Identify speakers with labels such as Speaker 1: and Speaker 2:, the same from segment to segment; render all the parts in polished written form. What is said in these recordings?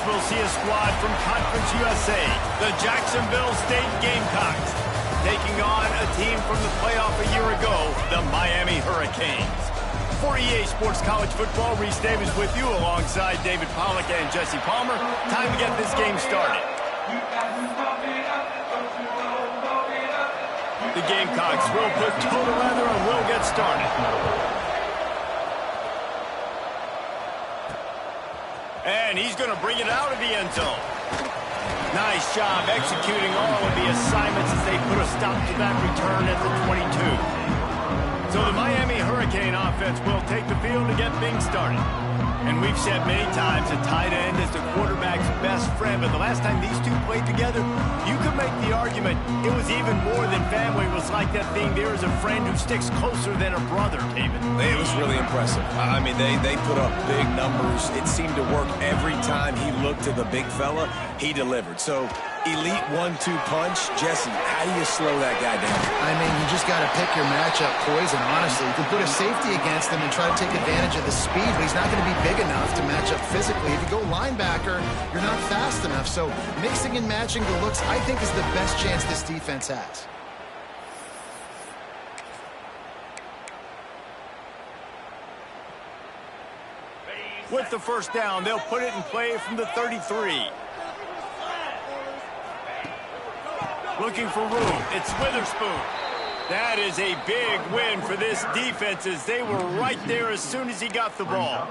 Speaker 1: we'll see a squad from Conference USA, the Jacksonville State Gamecocks, taking on a team from the playoff a year ago, the Miami Hurricanes. For EA Sports College Football, Reese Davis with you alongside David Pollack and Jesse Palmer. Time to get this game started. The Gamecocks will put total leather and will get started. And he's going to bring it out of the end zone. Nice job executing all of the assignments as they put a stop to that return at the 22. So the Miami Hurricane offense will take the field to get things started. And we've said many times a tight end is the quarterback's best friend, but the last time these two played together, you could make the argument it was even more than family. It was like that thing, there is a friend who sticks closer than a brother, David.
Speaker 2: It was really impressive. I mean, they put up big numbers. It seemed to work every time he looked to the big fella, he delivered. So, elite 1-2 punch. Jesse, how do you slow that guy down?
Speaker 3: I mean, you just got to pick your matchup poison, honestly. You can put a safety against him and try to take advantage of the speed, but he's not going to be big enough to match up physically. If you go linebacker, you're not fast enough. So mixing and matching the looks, I think, is the best chance this defense has.
Speaker 1: With the first down, they'll put it in play from the 33. Looking for room. It's Witherspoon. That is a big win for this defense as they were right there as soon as he got the ball.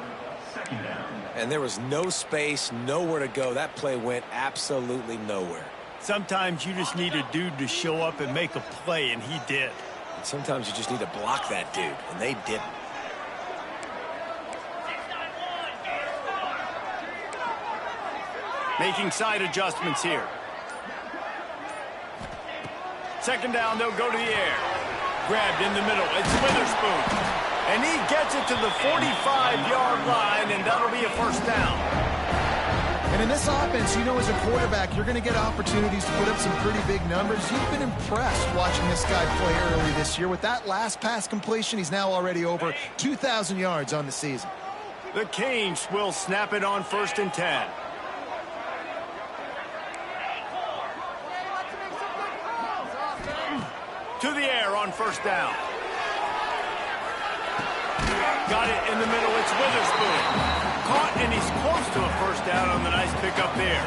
Speaker 2: And there was no space, nowhere to go. That play went absolutely nowhere.
Speaker 1: Sometimes you just need a dude to show up and make a play, and he did.
Speaker 2: And sometimes you just need to block that dude, and they didn't.
Speaker 1: Making side adjustments here. Second down, they'll go to the air. Grabbed in the middle. It's Witherspoon. And he gets it to the 45-yard line, and that'll be a first down.
Speaker 3: And in this offense, you know, as a quarterback, you're going to get opportunities to put up some pretty big numbers. You've been impressed watching this guy play early this year. With that last pass completion, he's now already over 2,000 yards on the season.
Speaker 1: The Canes will snap it on 1st and 10. To the air on first down. Got it in the middle. It's Witherspoon. Caught, and he's close to a first down on the nice pickup there.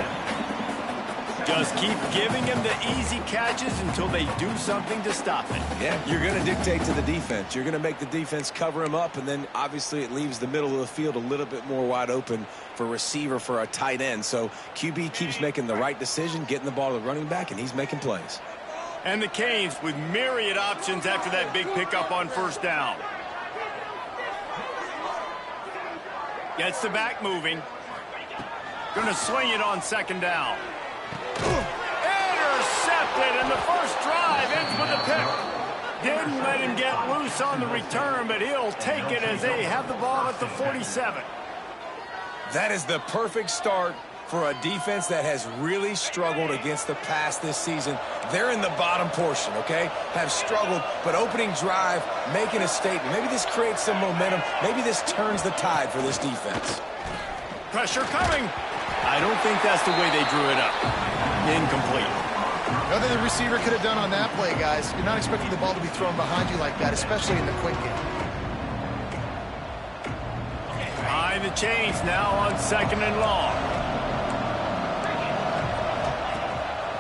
Speaker 1: Just keep giving him the easy catches until they do something to stop it.
Speaker 2: Yeah, you're going to dictate to the defense. You're going to make the defense cover him up, and then obviously it leaves the middle of the field a little bit more wide open for receiver for a tight end. So QB keeps making the right decision, getting the ball to the running back, and he's making plays.
Speaker 1: And the Canes with myriad options after that big pickup on first down. Gets the back moving. Gonna swing it on second down. Intercepted, and the first drive ends with a pick. Didn't let him get loose on the return, but he'll take it as they have the ball at the 47.
Speaker 2: That is the perfect start for a defense that has really struggled against the pass this season. They're in the bottom portion, okay? Have struggled, but opening drive, making a statement. Maybe this creates some momentum. Maybe this turns the tide for this defense.
Speaker 1: Pressure coming. I don't think that's the way they drew it up. Incomplete.
Speaker 3: Nothing the receiver could have done on that play, guys. You're not expecting the ball to be thrown behind you like that, especially in the quick game.
Speaker 1: Behind the chains now on 2nd and long.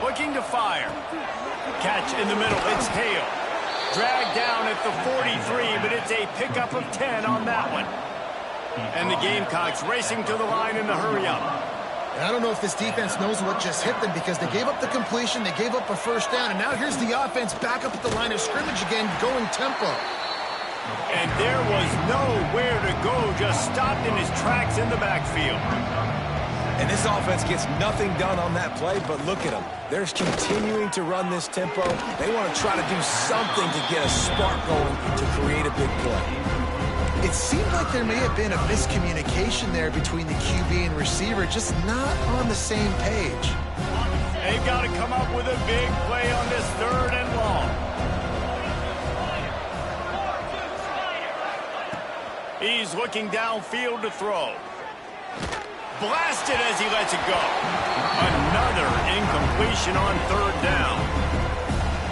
Speaker 1: Looking to fire. Catch in the middle. It's Hale. Dragged down at the 43, but it's a pickup of 10 on that one. And the Gamecocks racing to the line in the hurry-up.
Speaker 3: And I don't know if this defense knows what just hit them because they gave up the completion, they gave up a first down, and now here's the offense back up at the line of scrimmage again, going tempo.
Speaker 1: And there was nowhere to go, just stopped in his tracks in the backfield.
Speaker 2: And this offense gets nothing done on that play, but look at them. They're continuing to run this tempo. They want to try to do something to get a spark going to create a big play.
Speaker 3: It seemed like there may have been a miscommunication there between the QB and receiver, just not on the same page.
Speaker 1: They've got to come up with a big play on this 3rd and long. He's looking downfield to throw. blasted as he lets it go. Another incompletion on third down.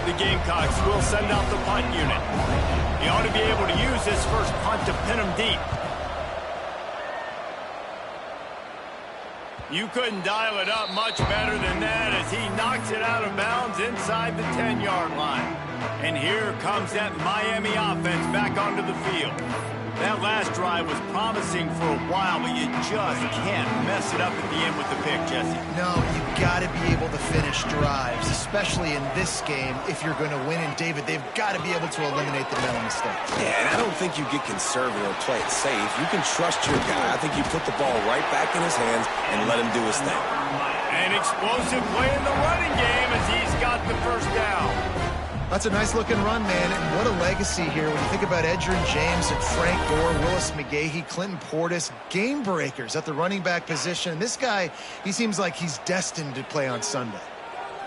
Speaker 1: The Gamecocks will send out the punt unit. He ought to be able to use this first punt to pin him deep. You couldn't dial it up much better than that as he knocks it out of bounds inside the 10-yard line. And here comes that Miami offense back onto the field. That last drive was promising for a while, but you just can't mess it up at the end with the pick, Jesse.
Speaker 3: No, you've got to be able to finish drives, especially in this game if you're going to win. And, David, they've got to be able to eliminate the mental mistakes.
Speaker 2: Yeah, and I don't think you get conservative or play it safe. You can trust your guy. I think you put the ball right back in his hands and let him do his thing.
Speaker 1: An explosive play in the running game as he's got the first down.
Speaker 3: That's a nice-looking run, man, and what a legacy here. When you think about Edgerrin James and Frank Gore, Willis McGahee, Clinton Portis, game breakers at the running back position. This guy, he seems like he's destined to play on Sunday.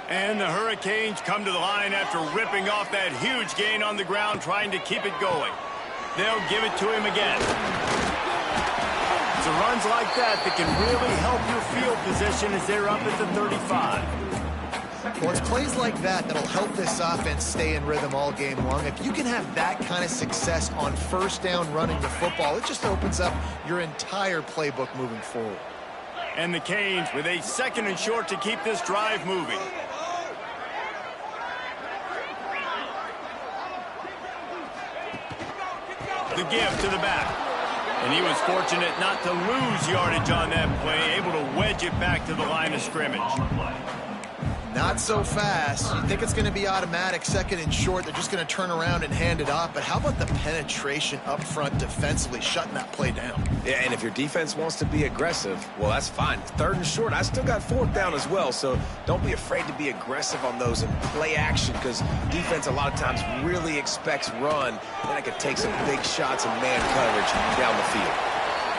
Speaker 1: And the Hurricanes come to the line after ripping off that huge gain on the ground, trying to keep it going. They'll give it to him again. It's runs like that that can really help your field position as they're up at the 35.
Speaker 3: Well, it's plays like that that'll help this offense stay in rhythm all game long. If you can have that kind of success on first down running the football, it just opens up your entire playbook moving forward.
Speaker 1: And the Canes with a 2nd and short to keep this drive moving. The give to the back. And he was fortunate not to lose yardage on that play, able to wedge it back to the line of scrimmage.
Speaker 3: Not so fast. You think it's going to be automatic, 2nd and short. They're just going to turn around and hand it off. But how about the penetration up front defensively, shutting that play down?
Speaker 2: Yeah, and if your defense wants to be aggressive, well, that's fine. 3rd and short, I still got 4th down as well. So don't be afraid to be aggressive on those and play action, because defense a lot of times really expects run. Then it could take some big shots and man coverage down the field.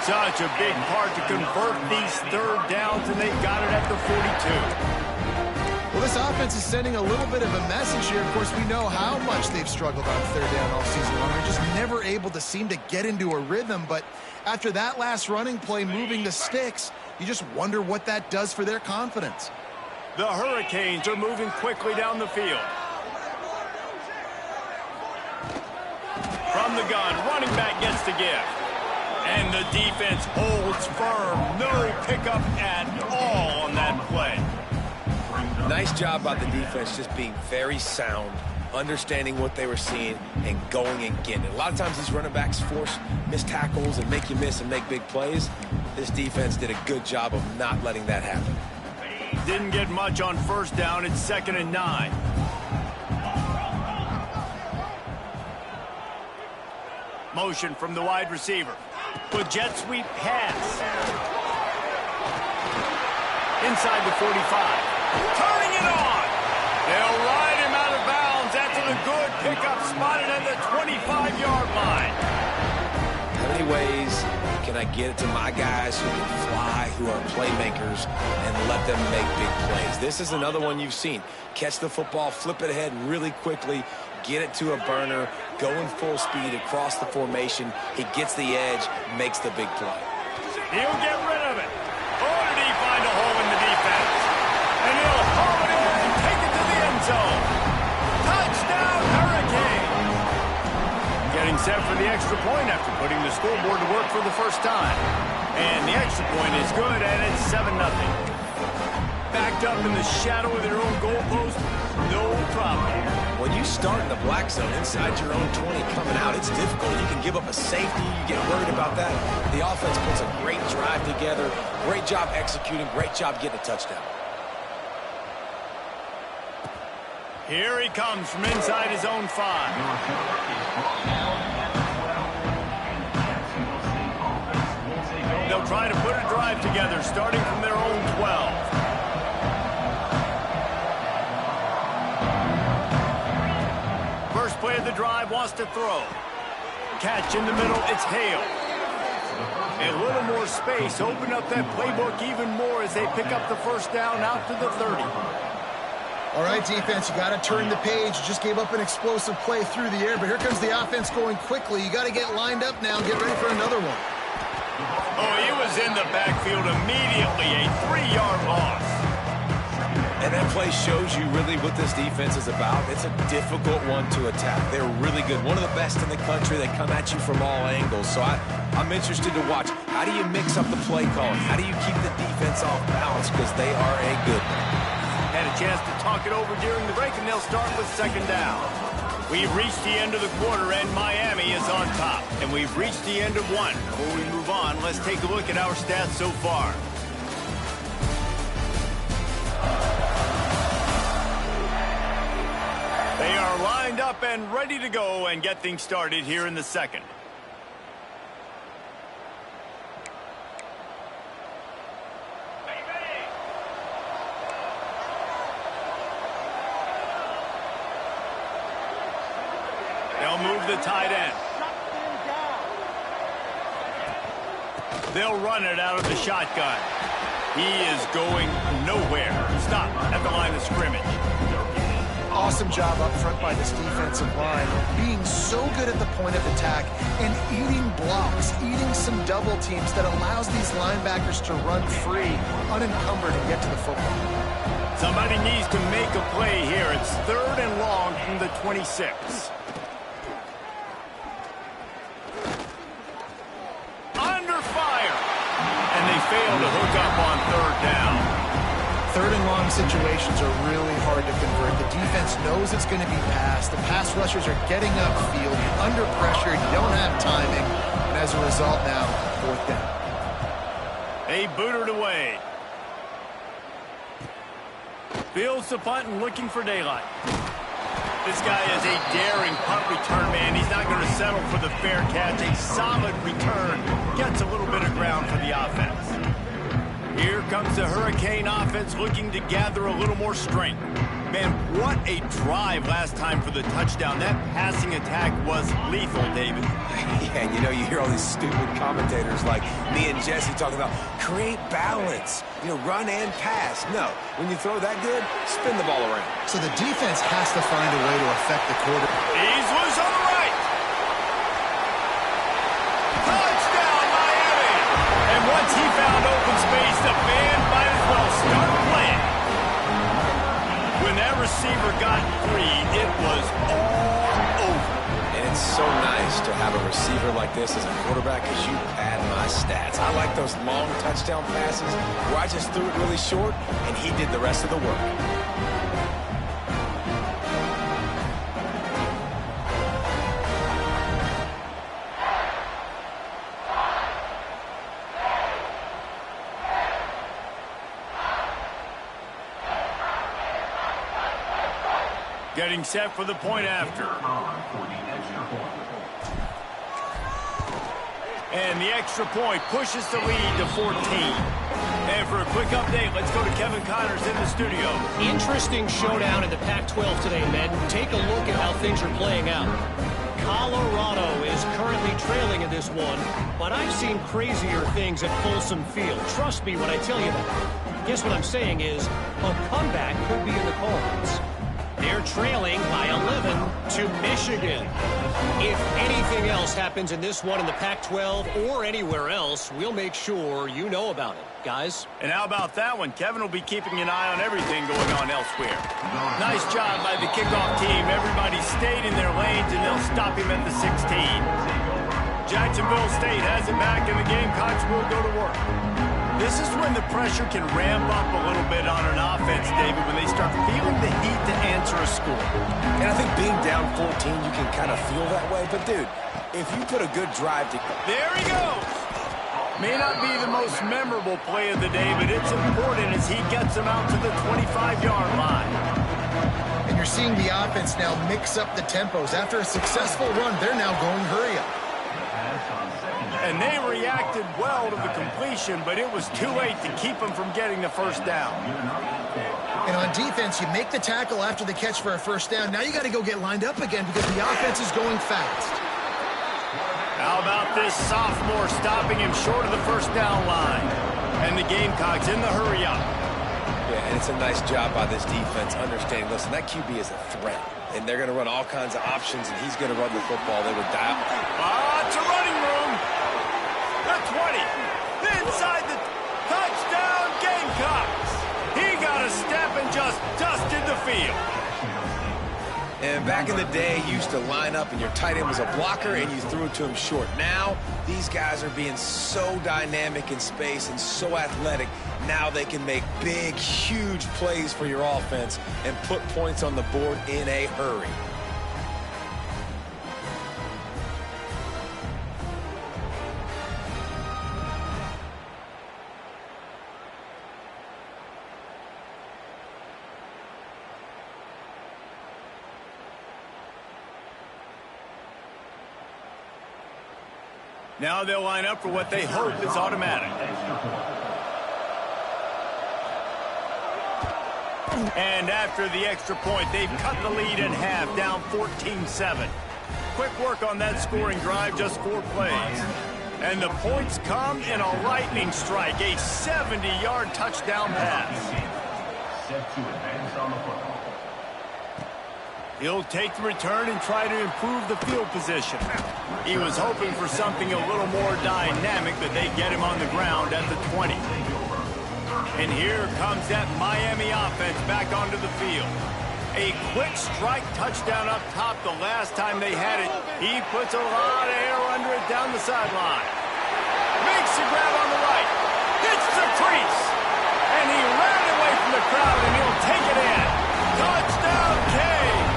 Speaker 1: Such a big part to convert these 3rd downs, and they've got it at the 42.
Speaker 3: Well, this offense is sending a little bit of a message here. Of course, we know how much they've struggled on 3rd down all season long. They're just never able to seem to get into a rhythm. But after that last running play, moving the sticks, you just wonder what that does for their confidence.
Speaker 1: The Hurricanes are moving quickly down the field. From the gun, running back gets the give. And the defense holds firm. No pickup at all on that play.
Speaker 2: Nice job by the defense just being very sound, understanding what they were seeing, and going and getting it. A lot of times these running backs force missed tackles and make you miss and make big plays. This defense did a good job of not letting that happen.
Speaker 1: Didn't get much on 1st down. It's 2nd and 9. Motion from the wide receiver. With jet sweep pass. Inside the 45. Turning it on. They'll ride him out of bounds after the good pickup spotted at the 25-yard line.
Speaker 2: How many ways can I get it to my guys who can fly, who are playmakers, and let them make big plays? This is another one you've seen. Catch the football, flip it ahead really quickly, get it to a burner, going full speed across the formation. He gets the edge, makes the big play.
Speaker 1: He'll get rid of it. Or did he find a hole in the defense? And he'll haul it in and take it to the end zone. Touchdown, Hurricanes! Getting set for the extra point after putting the scoreboard to work for the first time. And the extra point is good, and it's 7-0. Backed up in the shadow of their own goalpost, no problem.
Speaker 2: When you start in the black zone inside your own 20 coming out, it's difficult. You can give up a safety. You get worried about that. The offense puts a great drive together. Great job executing. Great job getting a touchdown.
Speaker 1: Here he comes from inside his own 5. They'll try to put a drive together starting from their own 12. First play of the drive, wants to throw. Catch in the middle, it's Hale. A little more space, open up that playbook even more as they pick up the first down out to the 30.
Speaker 3: All right, defense, you got to turn the page. You just gave up an explosive play through the air, but here comes the offense going quickly. You got to get lined up now and get ready for another one.
Speaker 1: Oh, he was in the backfield immediately, a 3-yard loss.
Speaker 2: And that play shows you really what this defense is about. It's a difficult one to attack. They're really good. One of the best in the country. They come at you from all angles. So I'm interested to watch. How do you mix up the play calling? How do you keep the defense off balance? Because they are a good one.
Speaker 1: Had a chance to talk it over during the break, and they'll start with second down. We've reached the end of the quarter, and Miami is on top. And we've reached the end of one. Before we move on, let's take a look at our stats so far. They are lined up and ready to go and get things started here in the second. They'll move the tight end. They'll run it out of the shotgun. He is going nowhere. Stop at the line of scrimmage.
Speaker 3: Awesome job up front by this defensive line, being so good at the point of attack and eating blocks, eating some double teams that allows these linebackers to run free, unencumbered, and get to the football.
Speaker 1: Somebody needs to make a play here. It's 3rd and long from the 26. Under fire. And they fail to hook up on 3rd down.
Speaker 3: 3rd and long situations are really hard to convert. The defense knows it's going to be passed. The pass rushers are getting upfield. You're under pressure. You don't have timing. And as a result now, 4th down.
Speaker 1: They boot it away. Fields the punt and looking for daylight. This guy is a daring punt return man. He's not going to settle for the fair catch. A solid return. Gets a little bit of ground for the offense. Here comes the Hurricane offense looking to gather a little more strength. Man, what a drive last time for the touchdown. That passing attack was lethal, David.
Speaker 2: Yeah, and you hear all these stupid commentators like me and Jesse talking about create balance, run and pass. No, when you throw that good, spin the ball around.
Speaker 3: So the defense has to find a way to affect the quarter.
Speaker 1: He's loose on the right. Touchdown, Miami. And once he found open space, the band might as well start playing. When that receiver got free, it was all over.
Speaker 2: And it's so nice to have a receiver like this as a quarterback because you pad my stats. I like those long touchdown passes where I just threw it really short and he did the rest of the work.
Speaker 1: Getting set for the point after. And the extra point pushes the lead to 14. And for a quick update, let's go to Kevin Connors in the studio.
Speaker 4: Interesting showdown in the Pac-12 today, men. Take a look at how things are playing out. Colorado is currently trailing in this one, but I've seen crazier things at Folsom Field. Trust me when I tell you that. Guess what I'm saying is a comeback could be in the cards. They're trailing by 11 to Michigan. If anything else happens in this one in the Pac-12 or anywhere else, we'll make sure you know about it, guys.
Speaker 1: And how about that one? Kevin will be keeping an eye on everything going on elsewhere. Nice job by the kickoff team. Everybody stayed in their lanes, and they'll stop him at the 16. Jacksonville State has it back, and the Gamecocks will go to work. This is when the pressure can ramp up a little bit on an offense, David, when they start feeling the heat to answer a score.
Speaker 2: And I think being down 14, you can kind of feel that way. But, dude, if you put a good drive to...
Speaker 1: There he goes! May not be the most memorable play of the day, but it's important as he gets them out to the 25-yard line.
Speaker 3: And you're seeing the offense now mix up the tempos. After a successful run, they're now going hurry up.
Speaker 1: And they reacted well to the completion, but it was too late to keep them from getting the first down.
Speaker 3: And on defense, you make the tackle after the catch for a first down. Now you got to go get lined up again because the offense is going fast.
Speaker 1: How about this sophomore stopping him short of the first down line? And the Gamecocks in the hurry up.
Speaker 2: Yeah, and it's a nice job by this defense understanding, listen, that QB is a threat. And they're going to run all kinds of options, and he's going to run the football. They would dial.
Speaker 1: Lots of running room. The 20. field.
Speaker 2: And back in the day, you used to line up and your tight end was a blocker and you threw it to him short. Now, these guys are being so dynamic in space and so athletic. Now they can make big, huge plays for your offense and put points on the board in a hurry.
Speaker 1: Now they'll line up for what they hope is automatic. And after the extra point, they've cut the lead in half, down 14-7. Quick work on that scoring drive, just 4 plays. And the points come in a lightning strike, a 70-yard touchdown pass.
Speaker 5: Set to advance on the football.
Speaker 1: He'll take the return and try to improve the field position. He was hoping for something a little more dynamic, but they get him on the ground at the 20. And here comes that Miami offense back onto the field. A quick strike touchdown up top the last time they had it. He puts a lot of air under it down the sideline. Makes the grab on the right. Hits the crease. And he ran away from the crowd, and he'll take it in. Touchdown, Canes.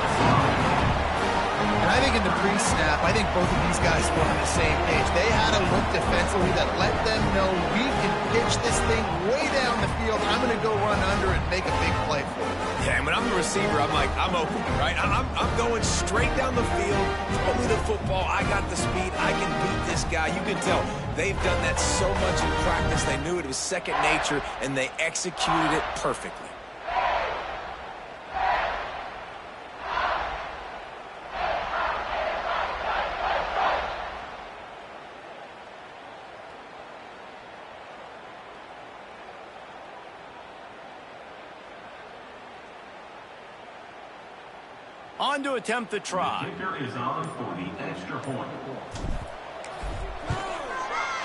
Speaker 3: And I think in the pre-snap, I think both of these guys were on the same page. They had a look defensively that let them know we can pitch this thing way down the field. I'm going to go run under and make a big play for it.
Speaker 2: Yeah, and when I'm the receiver, I'm like, I'm open, right? I'm going straight down the field, throw me the football. I got the speed. I can beat this guy. You can tell they've done that so much in practice. They knew it was second nature, and they executed it perfectly.
Speaker 1: On to attempt the try.
Speaker 5: Kicker is on for the extra point.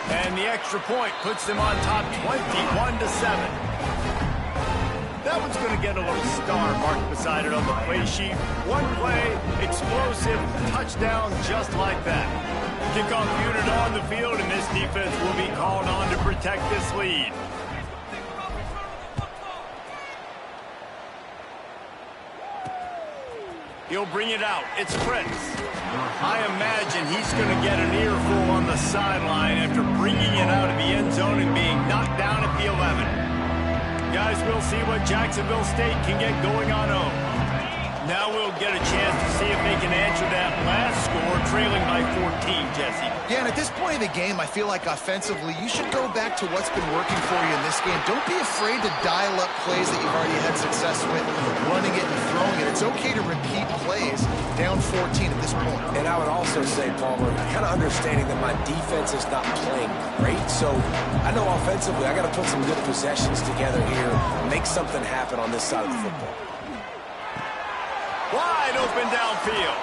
Speaker 1: And the extra point puts them on top 21-7. That one's going to get a little star marked beside it on the play sheet. One play, explosive, touchdown just like that. Kickoff unit on the field, and this defense will be called on to protect this lead. He'll bring it out. It's Fritz. I imagine he's going to get an earful on the sideline after bringing it out of the end zone and being knocked down at the 11. Guys, we'll see what Jacksonville State can get going on home. Now we'll get a chance to see if they can answer that last score, trailing by 14, Jesse.
Speaker 3: Yeah, and at this point in the game, I feel like offensively, you should go back to what's been working for you in this game. Don't be afraid to dial up plays that you've already had success with, running it and throwing it. It's okay to repeat plays down 14 at this point.
Speaker 2: And I would also say, Palmer, kind of understanding that my defense is not playing great, so I know offensively I got to put some good possessions together here, make something happen on this side of the football.
Speaker 1: Wide open downfield.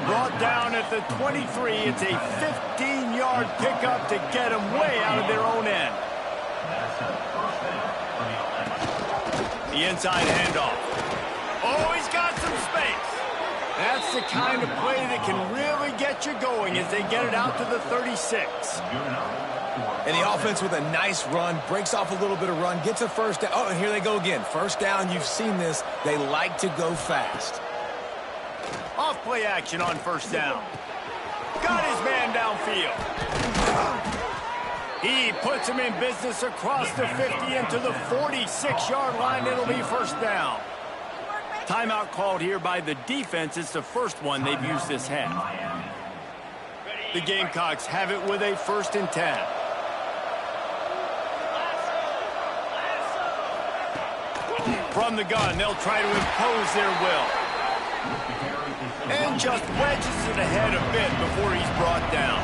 Speaker 1: Brought down at the 23. It's a 15-yard pickup to get them way out of their own end. The inside handoff. Oh, he's got some space. That's the kind of play that can really get you going as they get it out to the 36.
Speaker 2: And the offense with a nice run, breaks off a little bit of run, gets a first down. Oh, and here they go again. First down, you've seen this. They like to go fast.
Speaker 1: Off play action on first down. Got his man downfield. He puts him in business across the 50 into the 46-yard line. It'll be first down. Timeout called here by the defense. It's the first one they've used this half. The Gamecocks have it with a 1st and 10. From the gun, they'll try to impose their will. And just wedges it ahead a bit before he's brought down.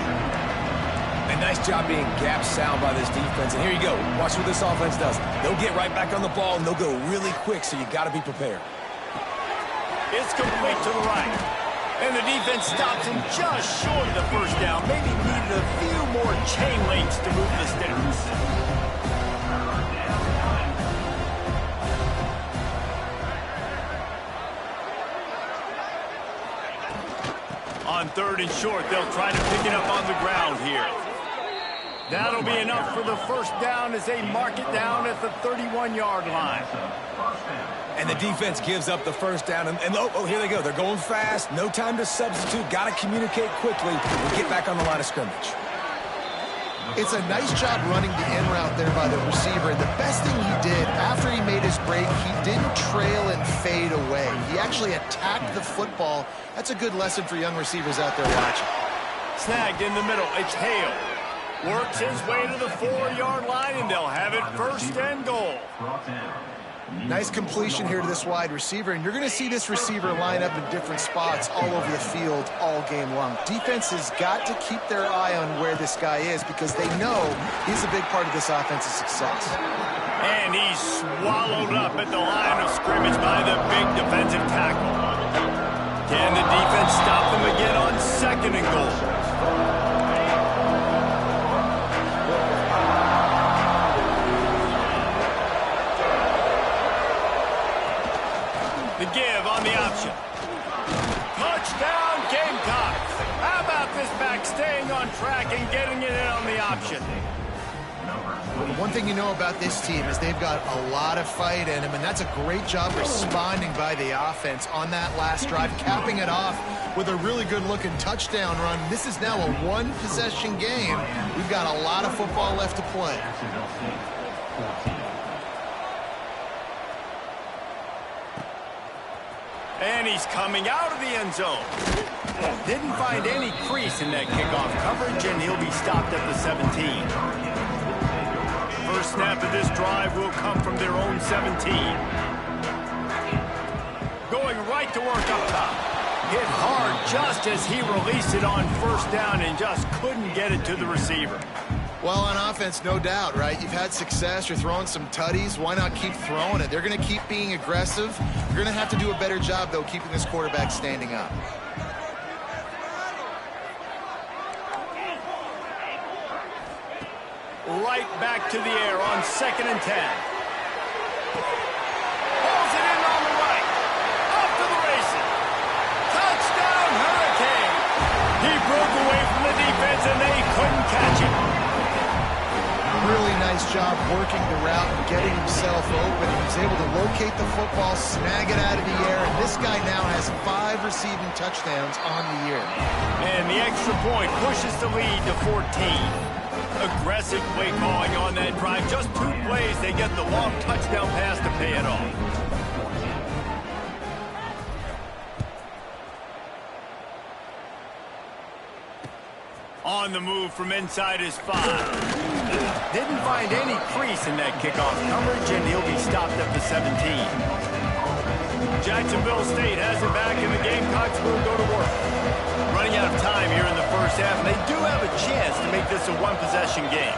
Speaker 2: A nice job being gap sound by this defense. And here you go. Watch what this offense does. They'll get right back on the ball, and they'll go really quick, so you got to be prepared.
Speaker 1: It's complete to the right. And the defense stops him just short of the first down. Maybe needed a few more chain links to move the sticks. On 3rd and short, they'll try to pick it up on the ground here. That'll be enough for the first down as they mark it down at the 31-yard line.
Speaker 2: And the defense gives up the first down. And oh, here they go. They're going fast. No time to substitute. Got to communicate quickly and get back on the line of scrimmage.
Speaker 3: It's a nice job running the in route there by the receiver. And the best thing he did after he made his break, he didn't trail and fade away. He actually attacked the football. That's a good lesson for young receivers out there watching.
Speaker 1: Snagged in the middle. It's Hale. Works his way to the 4-yard line, and they'll have it 1st and goal.
Speaker 3: Nice completion here to this wide receiver, and you're going to see this receiver line up in different spots all over the field all game long. Defense has got to keep their eye on where this guy is because they know he's a big part of this offensive success.
Speaker 1: And he's swallowed up at the line of scrimmage by the big defensive tackle. Can the defense stop them again on 2nd and goal? The give on the option. Touchdown, Gamecocks. How about this back staying on track and getting it in on the option?
Speaker 3: One thing you know about this team is they've got a lot of fight in them, and that's a great job responding by the offense on that last drive, capping it off with a really good-looking touchdown run. This is now a one-possession game. We've got a lot of football left to play.
Speaker 1: And he's coming out of the end zone. Didn't find any crease in that kickoff coverage, and he'll be stopped at the 17. First snap of this drive will come from their own 17. Going right to work up top. Hit hard just as he released it on 1st down and just couldn't get it to the receiver.
Speaker 3: Well, on offense, no doubt, right? You've had success. You're throwing some tutties. Why not keep throwing it? They're going to keep being aggressive. You're going to have to do a better job, though, keeping this quarterback standing up.
Speaker 1: Right back to the air on 2nd and 10. Pulls it in on the right. Off to the races. Touchdown, Hurricane. He broke away from the defense, and they couldn't catch him.
Speaker 3: Really nice job working the route and getting himself open. He was able to locate the football, snag it out of the air, and this guy now has 5 receiving touchdowns on the year.
Speaker 1: And the extra point pushes the lead to 14. Aggressive play calling on that drive. Just 2 plays, they get the long touchdown pass to pay it off. On the move from inside his 5. Didn't find any crease in that kickoff coverage, and he'll be stopped at the 17. Jacksonville State has it back, and the Gamecocks will go to work. Running out of time here in the first half, and they do have a chance to make this a one-possession game.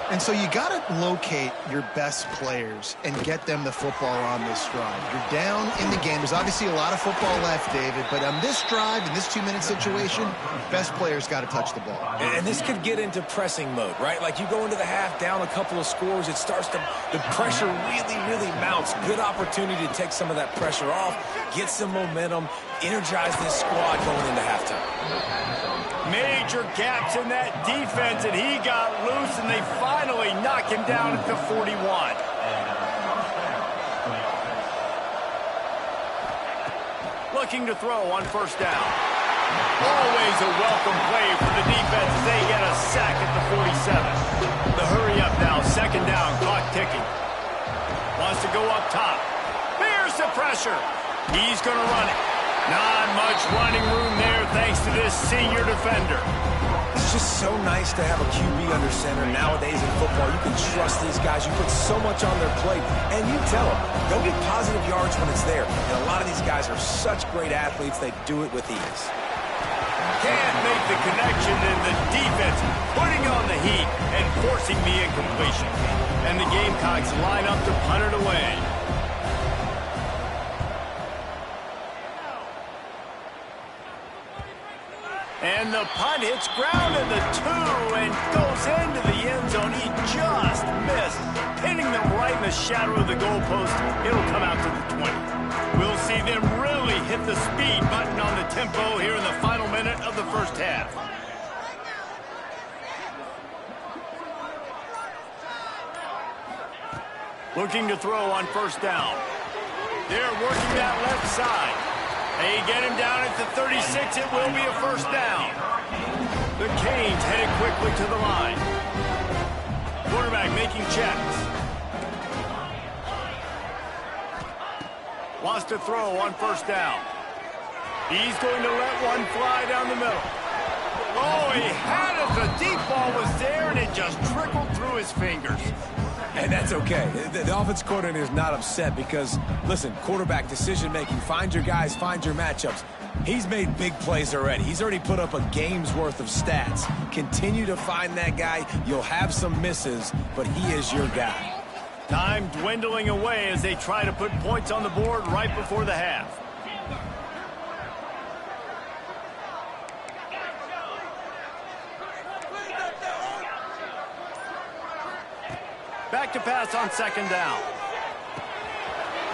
Speaker 3: And so you got to locate your best players and get them the football on this drive. You're down in the game. There's obviously a lot of football left, David, but on this drive, in this 2-minute situation, best players got to touch the ball.
Speaker 2: And this could get into pressing mode, right? Like you go into the half down a couple of scores, it starts to, the pressure really mounts. Good opportunity to take some of that pressure off, get some momentum, energize this squad going into halftime.
Speaker 1: Major gaps in that defense, and he got loose, and they finally knock him down at the 41. Looking to throw on 1st down. Always a welcome play for the defense as they get a sack at the 47. The hurry up now, 2nd down, clock ticking. Wants to go up top. Here's the pressure. He's going to run it. Not much running room there thanks to this senior defender.
Speaker 2: It's just so nice to have a QB under center. Nowadays in football, you can trust these guys. You put so much on their plate, and you tell them, they'll get positive yards when it's there. And a lot of these guys are such great athletes, they do it with ease.
Speaker 1: Can't make the connection, and the defense putting on the heat and forcing the incompletion. And the Gamecocks line up to punt it away. And the punt hits ground in the 2 and goes into the end zone. He just missed, hitting them right in the shadow of the goalpost. It'll come out to the 20. We'll see them really hit the speed button on the tempo here in the final minute of the first. Looking to throw on first down. They're working that left side. They get him down at the 36. It will be a first down. The Canes headed quickly to the line. Quarterback making checks. Wants to throw on first down. He's going to let one fly down the middle. Oh, he had it. The deep ball was there, and it just trickled through his fingers.
Speaker 2: And that's okay. The offense coordinator is not upset because, listen, quarterback decision-making, find your guys, find your matchups. He's made big plays already. He's already put up a game's worth of stats. Continue to find that guy. You'll have some misses, but he is your guy.
Speaker 1: Time dwindling away as they try to put points on the board right before the half. Back to pass on second down.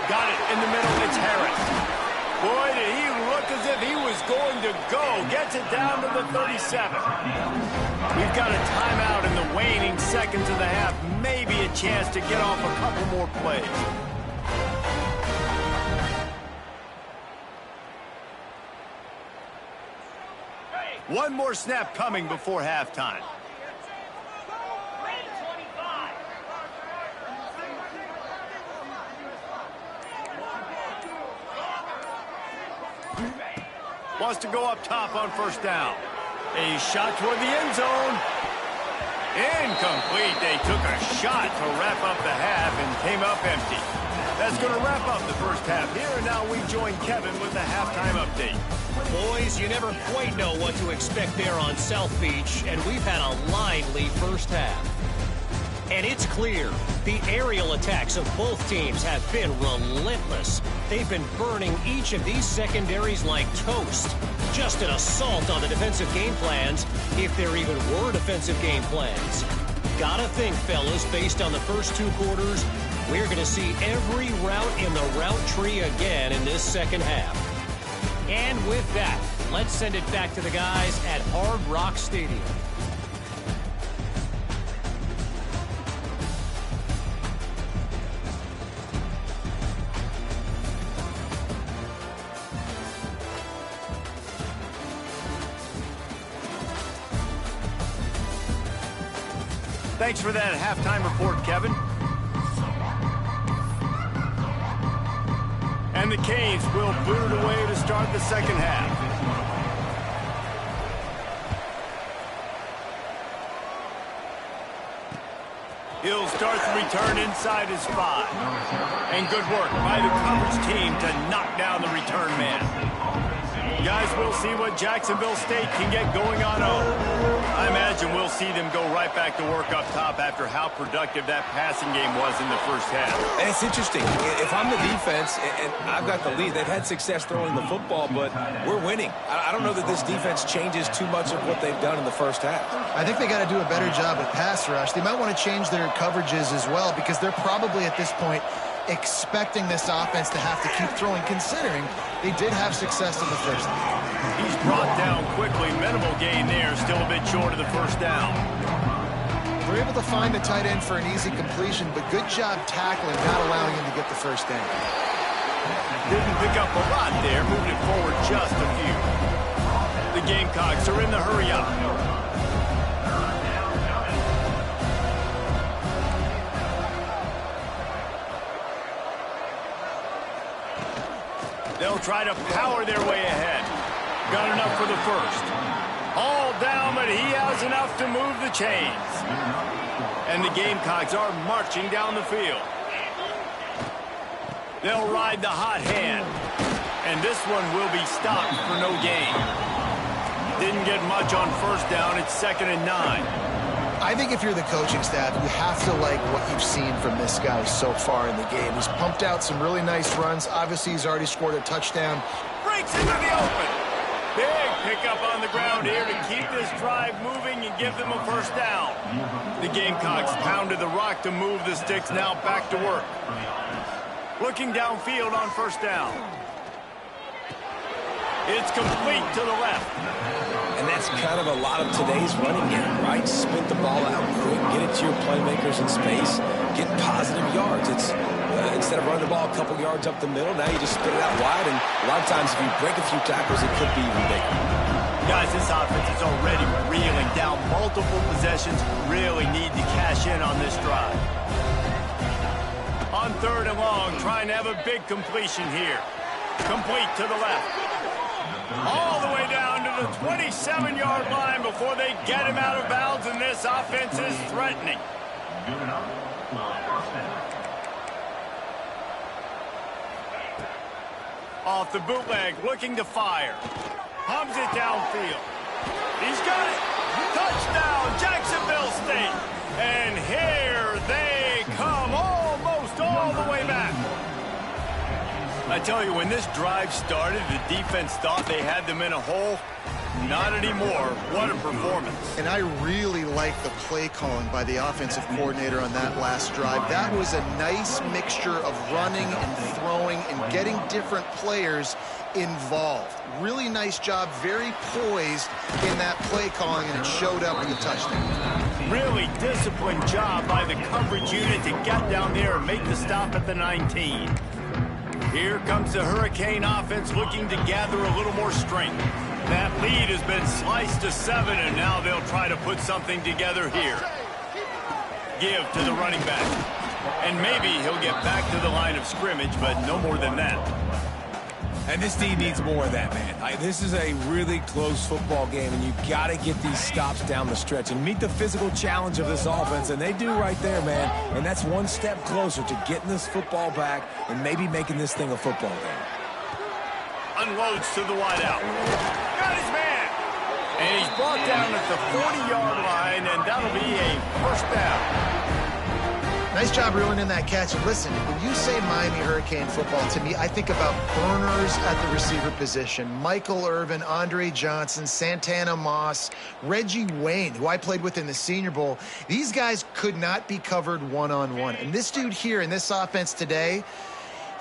Speaker 1: Got it in the middle. It's Harris. Boy, did he look as if he was going to go. Gets it down to the 37. We've got a timeout in the waning seconds of the half. Maybe a chance to get off a couple more plays. One more snap coming before halftime. Wants to go up top on first down. A shot toward the end zone. Incomplete. They took a shot to wrap up the half and came up empty. That's going to wrap up the first half here, and now we join Kevin with the halftime update.
Speaker 4: Boys, you never quite know what to expect there on South Beach, and we've had a lively first half. And it's clear, the aerial attacks of both teams have been relentless. They've been burning each of these secondaries like toast. Just an assault on the defensive game plans, if there even were defensive game plans. Gotta think, fellas, based on the first two quarters, we're going to see every route in the route tree again in this second half. And with that, let's send it back to the guys at Hard Rock Stadium.
Speaker 1: Thanks for that halftime report, Kevin. And the Canes will boot it away to start the second half. He'll start the return inside his 5. And good work by the coverage team to knock down the return man. Guys, we'll see what Jacksonville State can get going on. I imagine we'll see them go right back to work up top after how productive that passing game was in the first half.
Speaker 2: And it's interesting. If I'm the defense and I've got the lead, they've had success throwing the football, but we're winning. I don't know that this defense changes too much of what they've done in the first half.
Speaker 3: I think they got to do a better job with pass rush. They might want to change their coverages as well because they're probably at this point expecting this offense to have to keep throwing, considering they did have success in the first half.
Speaker 1: He's brought down quickly. Minimal gain there. Still a bit short of the first down.
Speaker 3: They're able to find the tight end for an easy completion, but good job tackling, not allowing him to get the first down.
Speaker 1: Didn't pick up a lot there. Moved it forward just a few. The Gamecocks are in the hurry-up. They'll try to power their way ahead. Got enough for the first. All down, but he has enough to move the chains. And the Gamecocks are marching down the field. They'll ride the hot hand. And this one will be stopped for no gain. Didn't get much on first down. It's 2nd and 9.
Speaker 3: I think if you're the coaching staff, you have to like what you've seen from this guy so far in the game. He's pumped out some really nice runs. Obviously, he's already scored a touchdown.
Speaker 1: Breaks into the open. Big pickup on the ground here to keep this drive moving and give them a first down. The Gamecocks pounded the rock to move the sticks. Now back to work. Looking downfield on first down. It's complete to the left.
Speaker 2: And that's kind of a lot of today's running game, right? Spit the ball out quick, get it to your playmakers in space, get positive yards. It's instead of running the ball a couple yards up the middle, now you just spit it out wide, and a lot of times if you break a few tackles, it could be even bigger.
Speaker 1: Guys, this offense is already reeling down multiple possessions. Really need to cash in on this drive. On 3rd and long, trying to have a big completion here. Complete to the left. All the way down to the 27-yard line before they get him out of bounds, and this offense is threatening.
Speaker 5: Good enough. First down.
Speaker 1: Off the bootleg, looking to fire. Hums it downfield. He's got it. Touchdown, Jacksonville State. And here they come, almost all the way back. I tell you, when this drive started, the defense thought they had them in a hole. Not anymore. What a performance.
Speaker 3: And I really like the play calling by the offensive coordinator on that last drive. That was a nice mixture of running and throwing and getting different players involved. Really nice job, very poised in that play calling, and it showed up in the touchdown.
Speaker 1: Really disciplined job by the coverage unit to get down there and make the stop at the 19. Here comes the Hurricane offense looking to gather a little more strength. That lead has been sliced to 7, and now they'll try to put something together here. Give to the running back. And maybe he'll get back to the line of scrimmage, but no more than that.
Speaker 2: And this team needs more of that, man. This is a really close football game, and you've got to get these stops down the stretch and meet the physical challenge of this offense, and they do right there, man. And that's one step closer to getting this football back and maybe making this thing a football game.
Speaker 1: Unloads to the wideout. Got his man. And he's brought down at the 40-yard line, and that'll be a first down.
Speaker 3: Nice job reeling in that catch. And listen, when you say Miami Hurricane football, to me, I think about burners at the receiver position. Michael Irvin, Andre Johnson, Santana Moss, Reggie Wayne, who I played with in the Senior Bowl. These guys could not be covered one-on-one. And this dude here in this offense today,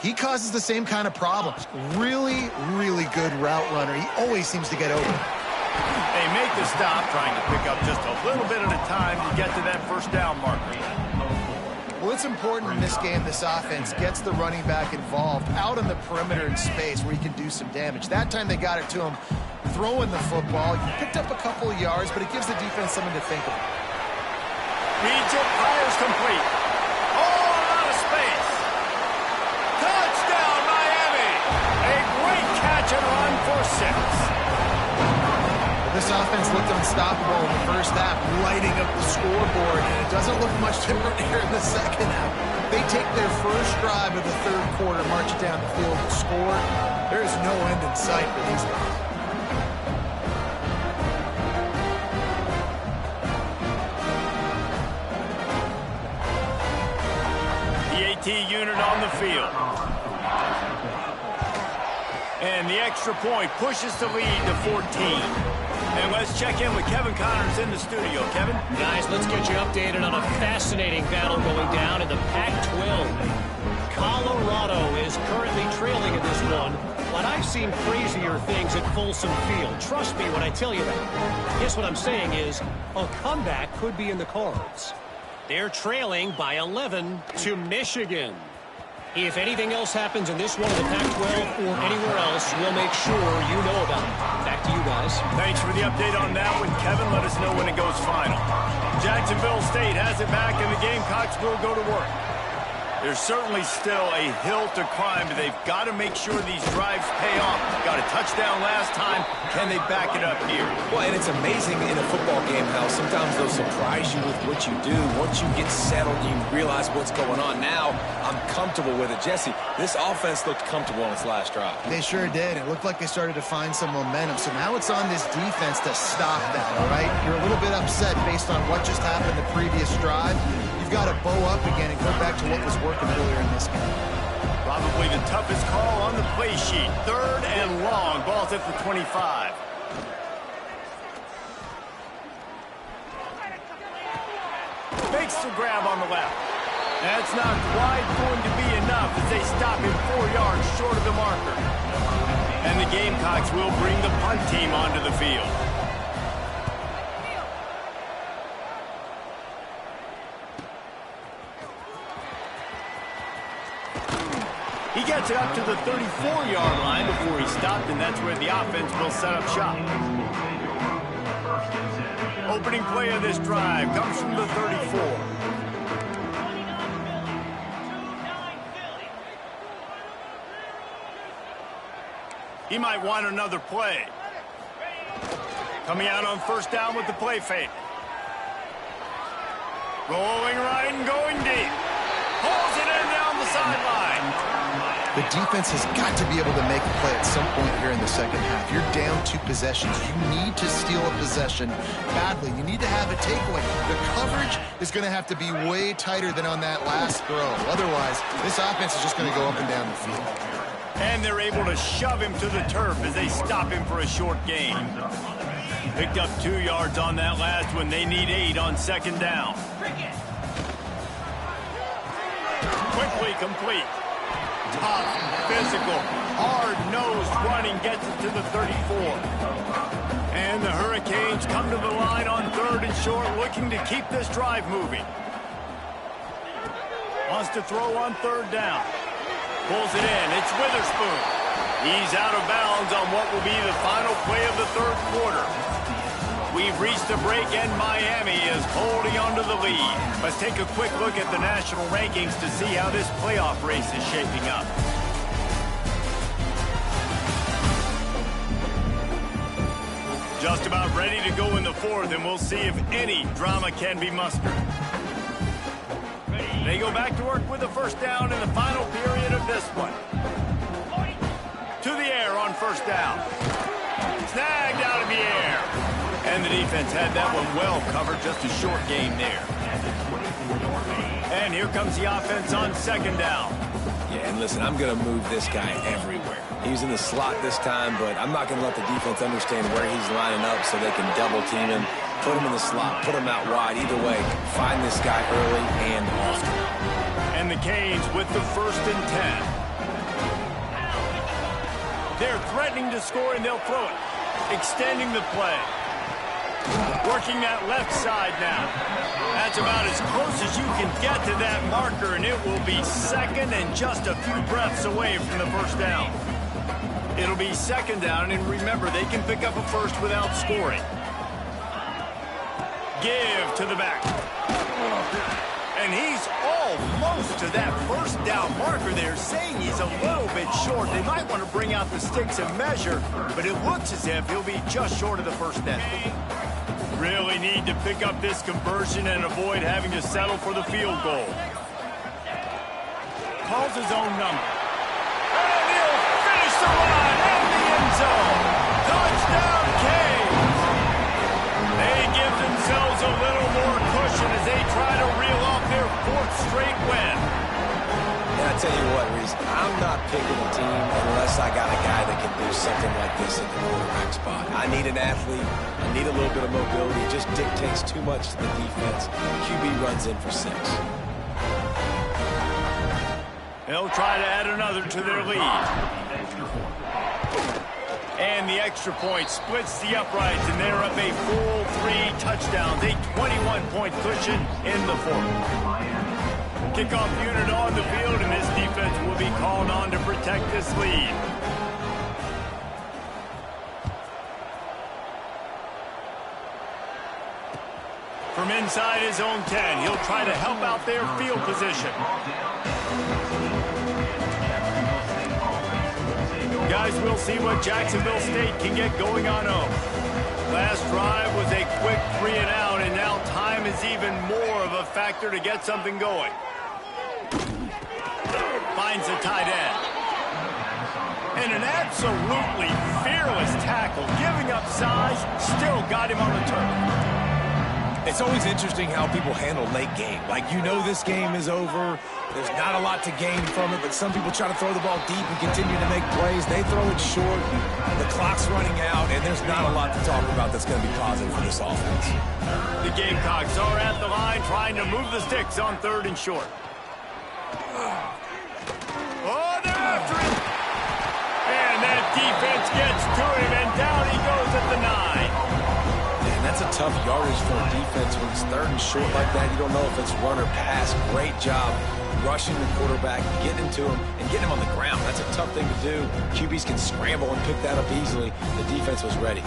Speaker 3: he causes the same kind of problems. Really, really good route runner. He always seems to get over.
Speaker 1: They make the stop, trying to pick up just a little bit at a time to get to that first down marker.
Speaker 3: Well, it's important in this game this offense gets the running back involved out on the perimeter in space where he can do some damage. That time they got it to him throwing the football. He picked up a couple of yards, but it gives the defense something to think about.
Speaker 1: Reads it, fires complete. All out of space. Touchdown, Miami. A great catch and run for 6.
Speaker 3: This offense looked unstoppable in the first half, lighting up the scoreboard, and it doesn't look much different here in the second half. They take their first drive of the third quarter, march it down the field, and score. There is no end in sight for these guys.
Speaker 1: The AT unit on the field. And the extra point pushes the lead to 14. And let's check in with Kevin Connors in the studio. Kevin?
Speaker 4: Guys, let's get you updated on a fascinating battle going down in the Pac-12. Colorado is currently trailing in this one, but I've seen crazier things at Folsom Field. Trust me when I tell you that. Guess what I'm saying is a comeback could be in the cards. They're trailing by 11 to Michigan. If anything else happens in this one in the Pac-12 or anywhere else, we'll make sure you know about it. Back to you guys.
Speaker 1: Thanks for the update on that one, Kevin. Let us know when it goes final. Jacksonville State has it back, and the Gamecocks will go to work. There's certainly still a hill to climb, but they've got to make sure these drives pay off. Got a touchdown last time. Can they back it up here?
Speaker 2: Well, and it's amazing in a football game how sometimes they'll surprise you with what you do. Once you get settled, you realize what's going on. Now, I'm comfortable with it. Jesse, this offense looked comfortable on its last drive.
Speaker 3: They sure did. It looked like they started to find some momentum. So now it's on this defense to stop that, all right? You're a little bit upset based on what just happened the previous drive. You've got to bow up again and go back to what was working earlier in this game.
Speaker 1: Probably the toughest call on the play sheet. 3rd and long. Ball's at the 25. Makes the grab on the left. That's not quite going to be enough as they stop him 4 yards short of the marker. And the Gamecocks will bring the punt team onto the field. He gets it up to the 34-yard line before he stopped, and that's where the offense will set up shop. Opening play of this drive comes from the 34. He might want another play. Coming out on first down with the play fake. Rolling right and going deep. Pulls it in down the sideline.
Speaker 3: The defense has got to be able to make a play at some point here in the second half. You're down 2 possessions. You need to steal a possession badly. You need to have a takeaway. The coverage is going to have to be way tighter than on that last throw. Otherwise, this offense is just going to go up and down the field.
Speaker 1: And they're able to shove him to the turf as they stop him for a short gain. Picked up 2 yards on that last one. They need 8 on second down. Quickly complete. Tough, physical, hard-nosed running gets it to the 34. And the Hurricanes come to the line on 3rd and short, looking to keep this drive moving. Wants to throw on 3rd down. Pulls it in. It's Witherspoon. He's out of bounds on what will be the final play of the 3rd quarter. We've reached the break, and Miami is holding on to the lead. Let's take a quick look at the national rankings to see how this playoff race is shaping up. Just about ready to go in the 4th, and we'll see if any drama can be mustered. They go back to work with a first down in the final period of this one. To the air on first down. Snagged out of the air. And the defense had that one well covered, just a short gain there. And here comes the offense on second down.
Speaker 2: Yeah, and listen, I'm going to move this guy everywhere. He's in the slot this time, but I'm not going to let the defense understand where he's lining up so they can double team him, put him in the slot, put him out wide. Either way, find this guy early and often.
Speaker 1: And the Canes with the 1st and 10. They're threatening to score, and they'll throw it. Extending the play. Working that left side now. That's about as close as you can get to that marker, and it will be 2nd and just a few breaths away from the first down. It'll be 2nd down, and remember, they can pick up a first without scoring. Give to the back. And he's almost to that first down marker there, saying he's a little bit short. They might want to bring out the sticks and measure, but it looks as if he'll be just short of the first down. Really need to pick up this conversion and avoid having to settle for the field goal. Calls his own number. And he'll finish the line in the end zone. Touchdown, Canes. They give themselves a little more cushion as they try to reel off their 4th straight win.
Speaker 2: And I tell you what, Reese, I'm not picking a team unless I got a guy that can do something like this in the quarterback spot. I need an athlete. I need a little bit of mobility. It just dictates too much to the defense. QB runs in for 6.
Speaker 1: They'll try to add another to their lead. And the extra point splits the uprights, and they're up a full 3 touchdowns, a 21-point cushion in the 4th. Kickoff unit on the field, and this defense will be called on to protect this lead. From inside his own 10, he'll try to help out their field position. Guys, we'll see what Jacksonville State can get going on home. Last drive was a quick 3 and out, and now time is even more of a factor to get something going. Finds the tight end. And an absolutely fearless tackle, giving up size, still got him on the turf.
Speaker 2: It's always interesting how people handle late game. Like, you know this game is over. There's not a lot to gain from it, but some people try to throw the ball deep and continue to make plays. They throw it short. The clock's running out, and there's not a lot to talk about that's going to be positive for this offense.
Speaker 1: The Gamecocks are at the line trying to move the sticks on 3rd and short. Oh, they're after it. And that defense
Speaker 2: tough yardage for a defense when it's 3rd and short like that. You don't know if it's run or pass. Great job rushing the quarterback, getting to him, and getting him on the ground. That's a tough thing to do. QBs can scramble and pick that up easily. The defense was ready.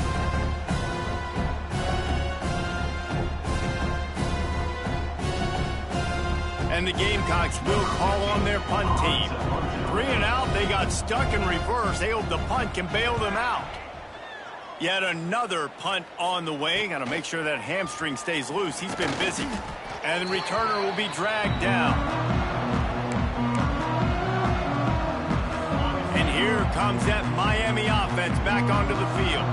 Speaker 1: And the Gamecocks will call on their punt team. 3 and out, they got stuck in reverse. They hope the punt can bail them out. Yet another punt on the way. Got to make sure that hamstring stays loose. He's been busy. And the returner will be dragged down. And here comes that Miami offense back onto the field.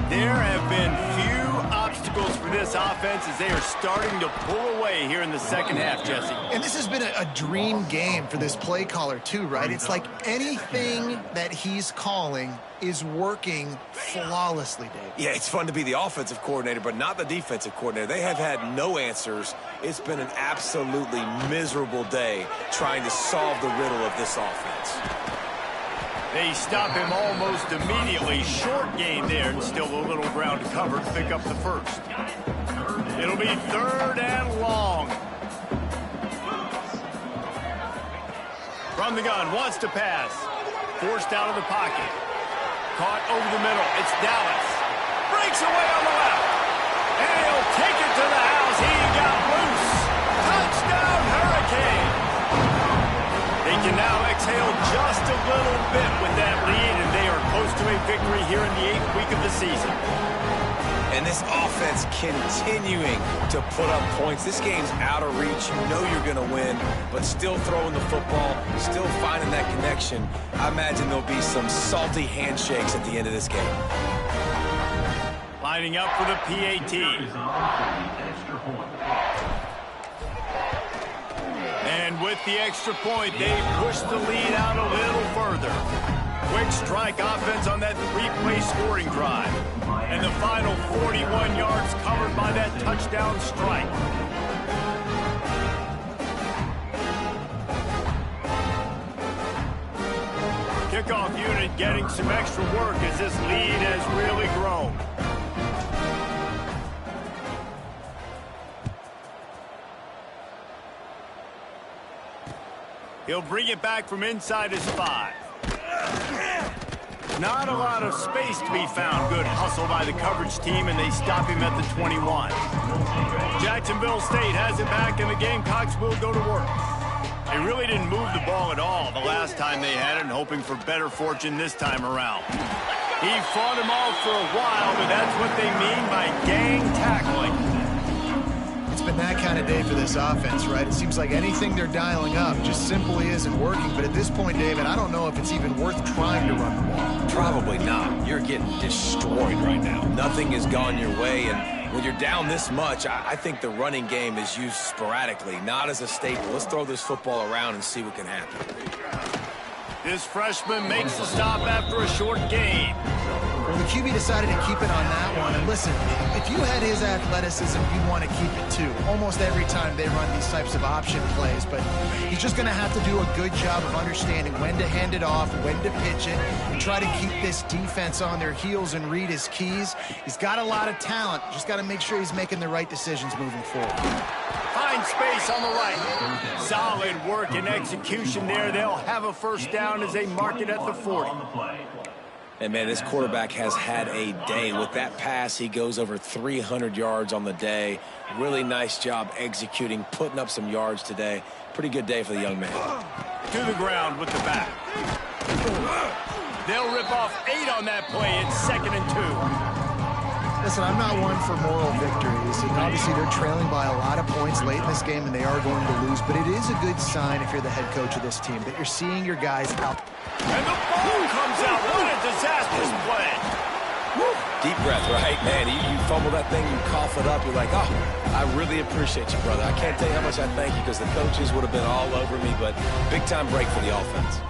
Speaker 1: There have been few obstacles for this offense as they are starting to pull away here in the second half, Jesse.
Speaker 3: And this has been a dream game for this play caller too, right? It's like anything that he's calling is working flawlessly, Dave.
Speaker 2: Yeah, it's fun to be the offensive coordinator, but not the defensive coordinator. They have had no answers. It's been an absolutely miserable day trying to solve the riddle of this offense.
Speaker 1: They stop him almost immediately. Short gain there, and still a little ground to cover to pick up the first. It'll be 3rd and long. From the gun, wants to pass. Forced out of the pocket. Caught over the middle. It's Dallas. Breaks away on the left. And he'll take it to the house. He got loose. Touchdown, Hurricane. They can now exhale just a little bit with that lead, and they are close to a victory here in the 8th week of the season.
Speaker 2: And this offense continuing to put up points. This game's out of reach. You know you're going to win, but still throwing the football, still finding that connection. I imagine there'll be some salty handshakes at the end of this game.
Speaker 1: Lining up for the PAT. And with the extra point, they push the lead out a little further. Quick strike offense on that 3-play scoring drive. And the final 41 yards covered by that touchdown strike. Kickoff unit getting some extra work as this lead has really grown. He'll bring it back from inside his 5. Not a lot of space to be found. Good hustle by the coverage team, and they stop him at the 21. Jacksonville State has it back, and the Gamecocks will go to work. They really didn't move the ball at all the last time they had it, and hoping for better fortune this time around. He fought him off for a while, but that's what they mean by gang tackling.
Speaker 3: It's been that kind of day for this offense, right? It seems like anything they're dialing up just simply isn't working. But at this point, David, I don't know if it's even worth trying to run the ball.
Speaker 2: Probably not. You're getting destroyed right now. Nothing has gone your way, and when you're down this much, I think the running game is used sporadically, not as a staple. Let's throw this football around and see what can happen.
Speaker 1: This freshman makes the stop after a short gain.
Speaker 3: Well, the QB decided to keep it on that one. And listen, if you had his athleticism, you'd want to keep it too. Almost every time they run these types of option plays. But he's just going to have to do a good job of understanding when to hand it off, when to pitch it, and try to keep this defense on their heels and read his keys. He's got a lot of talent. Just got to make sure he's making the right decisions moving forward.
Speaker 1: Find space on the right. Solid work and execution there. They'll have a first down as they mark it at the 40.
Speaker 2: And, man, this quarterback has had a day. With that pass, he goes over 300 yards on the day. Really nice job executing, putting up some yards today. Pretty good day for the young man.
Speaker 1: To the ground with the back. They'll rip off 8 on that play. It's 2nd and 2.
Speaker 3: Listen, I'm not one for moral victories, and obviously they're trailing by a lot of points late in this game, and they are going to lose, but it is a good sign if you're the head coach of this team that you're seeing your guys out.
Speaker 1: And the ball comes out. What a disastrous play.
Speaker 2: Woo. Deep breath, right? Man, you fumble that thing, you cough it up, you're like, oh, I really appreciate you, brother. I can't tell you how much I thank you because the coaches would have been all over me, but big-time break for the offense.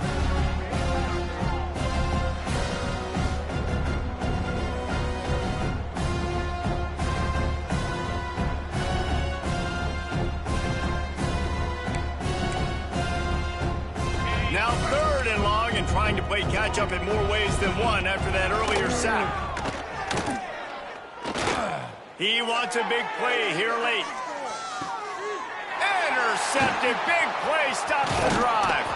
Speaker 1: Now 3rd and long, and trying to play catch-up in more ways than one after that earlier sack. He wants a big play here late. Intercepted. Big play. Stops the drive.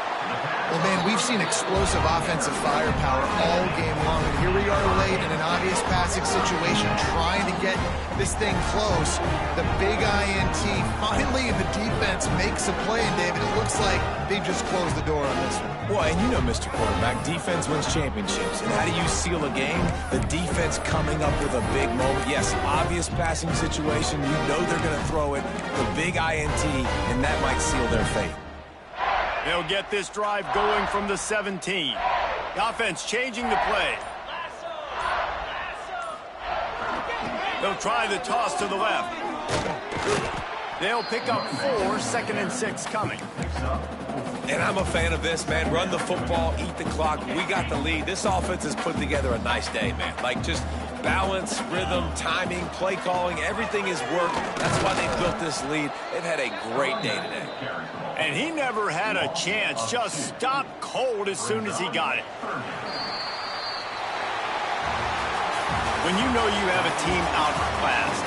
Speaker 3: Well, man, we've seen explosive offensive firepower all game long, and here we are late in an obvious passing situation trying to get this thing close. The big INT finally, and the defense makes a play, and David, it looks like they've just closed the door on this one.
Speaker 2: Well, and you know, Mr. Quarterback, defense wins championships. And how do you seal a game? The defense coming up with a big moment. Yes, obvious passing situation. You know they're going to throw it. The big INT, and that might seal their fate.
Speaker 1: They'll get this drive going from the 17. The offense changing the play. They'll try the toss to the left. They'll pick up 4, 2nd and 6 coming.
Speaker 2: And I'm a fan of this, man. Run the football, eat the clock. We got the lead. This offense has put together a nice day, man. Like, just balance, rhythm, timing, play calling, everything has worked. That's why they built this lead. They've had a great day today.
Speaker 1: And he never had a chance. Just stopped cold as soon as he got it. When you know you have a team outclassed,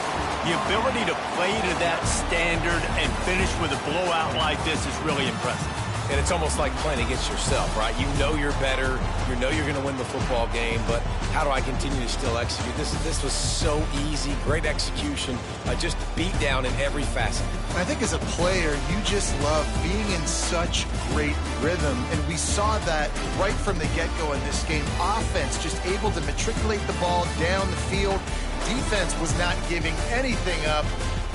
Speaker 1: the ability to play to that standard and finish with a blowout like this is really impressive.
Speaker 2: And it's almost like playing against yourself, right? You know you're better. You know you're going to win the football game, but how do I continue to still execute? This was so easy. Great execution. Just beat down in every facet.
Speaker 3: I think as a player, you just love being in such great rhythm, and we saw that right from the get-go in this game. Offense just able to matriculate the ball down the field. Defense was not giving anything up.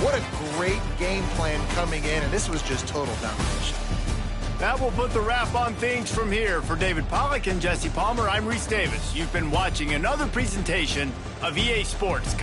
Speaker 3: What a great game plan coming in, and this was just total domination.
Speaker 1: That will put the wrap on things from here. For David Pollack and Jesse Palmer, I'm Reese Davis. You've been watching another presentation of EA Sports College.